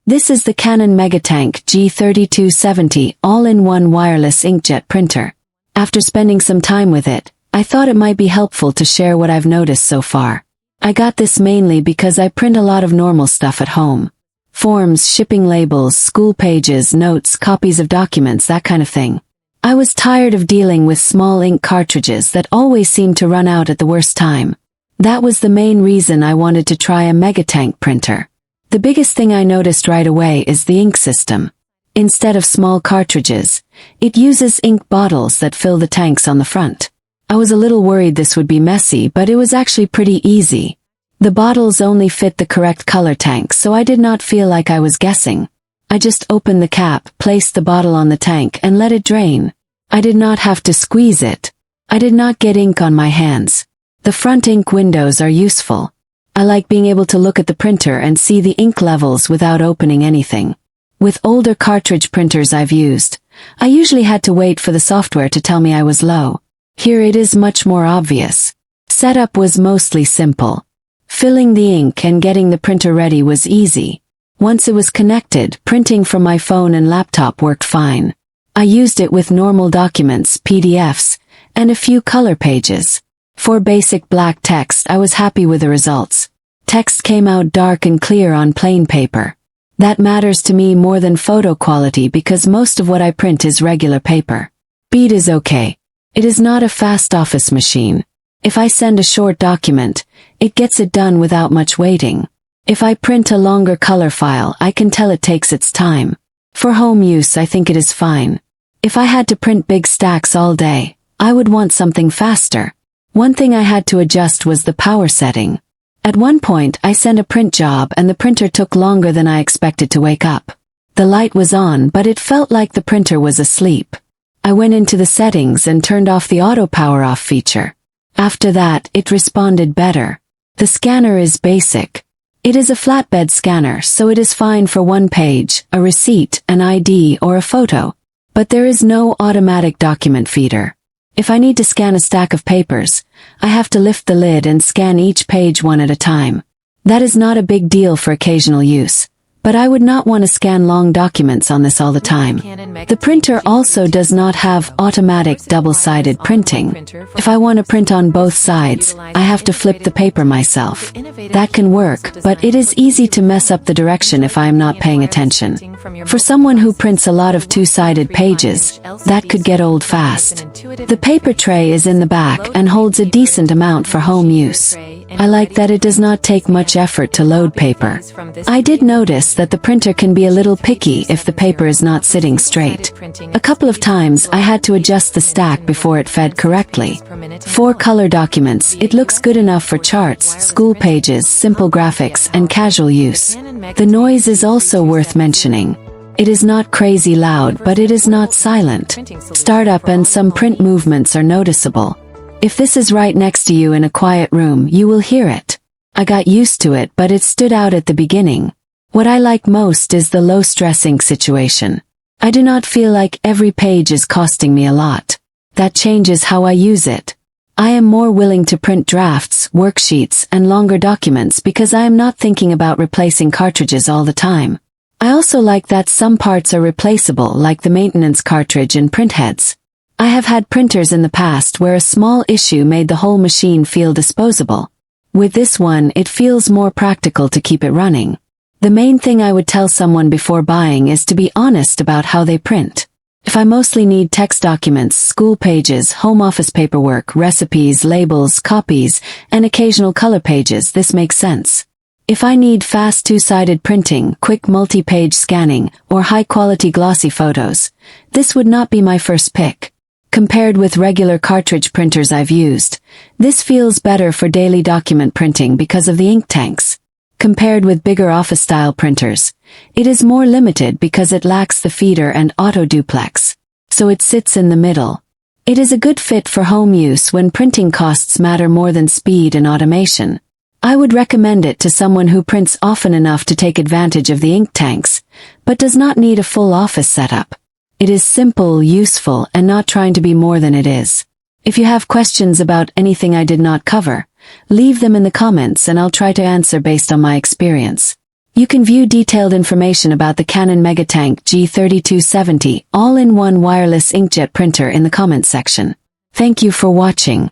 This is the Canon MegaTank G3270 all-in-one wireless inkjet printer. After spending some time with it, I thought it might be helpful to share what I've noticed so far. I got this mainly because I print a lot of normal stuff at home. Forms, shipping labels, school pages, notes, copies of documents, that kind of thing. I was tired of dealing with small ink cartridges that always seemed to run out at the worst time. That was the main reason I wanted to try a MegaTank printer. The biggest thing I noticed right away is the ink system. Instead of small cartridges, it uses ink bottles that fill the tanks on the front. I was a little worried this would be messy, but it was actually pretty easy. The bottles only fit the correct color tank, so I did not feel like I was guessing. I just opened the cap, placed the bottle on the tank, and let it drain. I did not have to squeeze it. I did not get ink on my hands. The front ink windows are useful. I like being able to look at the printer and see the ink levels without opening anything. With older cartridge printers I've used, I usually had to wait for the software to tell me I was low. Here it is much more obvious. Setup was mostly simple. Filling the ink and getting the printer ready was easy. Once it was connected, printing from my phone and laptop worked fine. I used it with normal documents, PDFs, and a few color pages. For basic black text, I was happy with the results. Text came out dark and clear on plain paper. That matters to me more than photo quality because most of what I print is regular paper. Speed is okay. It is not a fast office machine. If I send a short document, it gets it done without much waiting. If I print a longer color file, I can tell it takes its time. For home use, I think it is fine. If I had to print big stacks all day, I would want something faster. One thing I had to adjust was the power setting. At one point, I sent a print job and the printer took longer than I expected to wake up. The light was on, but it felt like the printer was asleep. I went into the settings and turned off the auto power off feature. After that, it responded better. The scanner is basic. It is a flatbed scanner, so it is fine for one page, a receipt, an ID, or a photo. But there is no automatic document feeder. If I need to scan a stack of papers, I have to lift the lid and scan each page one at a time. That is not a big deal for occasional use, but I would not want to scan long documents on this all the time. The printer also does not have automatic double-sided printing. If I want to print on both sides, I have to flip the paper myself. That can work, but it is easy to mess up the direction if I am not paying attention. For someone who prints a lot of two-sided pages, that could get old fast. The paper tray is in the back and holds a decent amount for home use. I like that it does not take much effort to load paper. I did notice that the printer can be a little picky if the paper is not sitting straight. A couple of times I had to adjust the stack before it fed correctly. For color documents, it looks good enough for charts, school pages, simple graphics, and casual use. The noise is also worth mentioning. It is not crazy loud, but it is not silent. Startup and some print movements are noticeable. If this is right next to you in a quiet room, you will hear it. I got used to it, but it stood out at the beginning. What I like most is the low-stress ink situation. I do not feel like every page is costing me a lot. That changes how I use it. I am more willing to print drafts, worksheets, and longer documents because I am not thinking about replacing cartridges all the time. I also like that some parts are replaceable, like the maintenance cartridge and print heads. I have had printers in the past where a small issue made the whole machine feel disposable. With this one, it feels more practical to keep it running. The main thing I would tell someone before buying is to be honest about how they print. If I mostly need text documents, school pages, home office paperwork, recipes, labels, copies, and occasional color pages, this makes sense. If I need fast two-sided printing, quick multi-page scanning, or high-quality glossy photos, this would not be my first pick. Compared with regular cartridge printers I've used, this feels better for daily document printing because of the ink tanks. Compared with bigger office-style printers, it is more limited because it lacks the feeder and auto-duplex, so it sits in the middle. It is a good fit for home use when printing costs matter more than speed and automation. I would recommend it to someone who prints often enough to take advantage of the ink tanks, but does not need a full office setup. It is simple, useful, and not trying to be more than it is. If you have questions about anything I did not cover, leave them in the comments and I'll try to answer based on my experience. You can view detailed information about the Canon MegaTank G3270 all-in-one wireless inkjet printer in the comments section. Thank you for watching.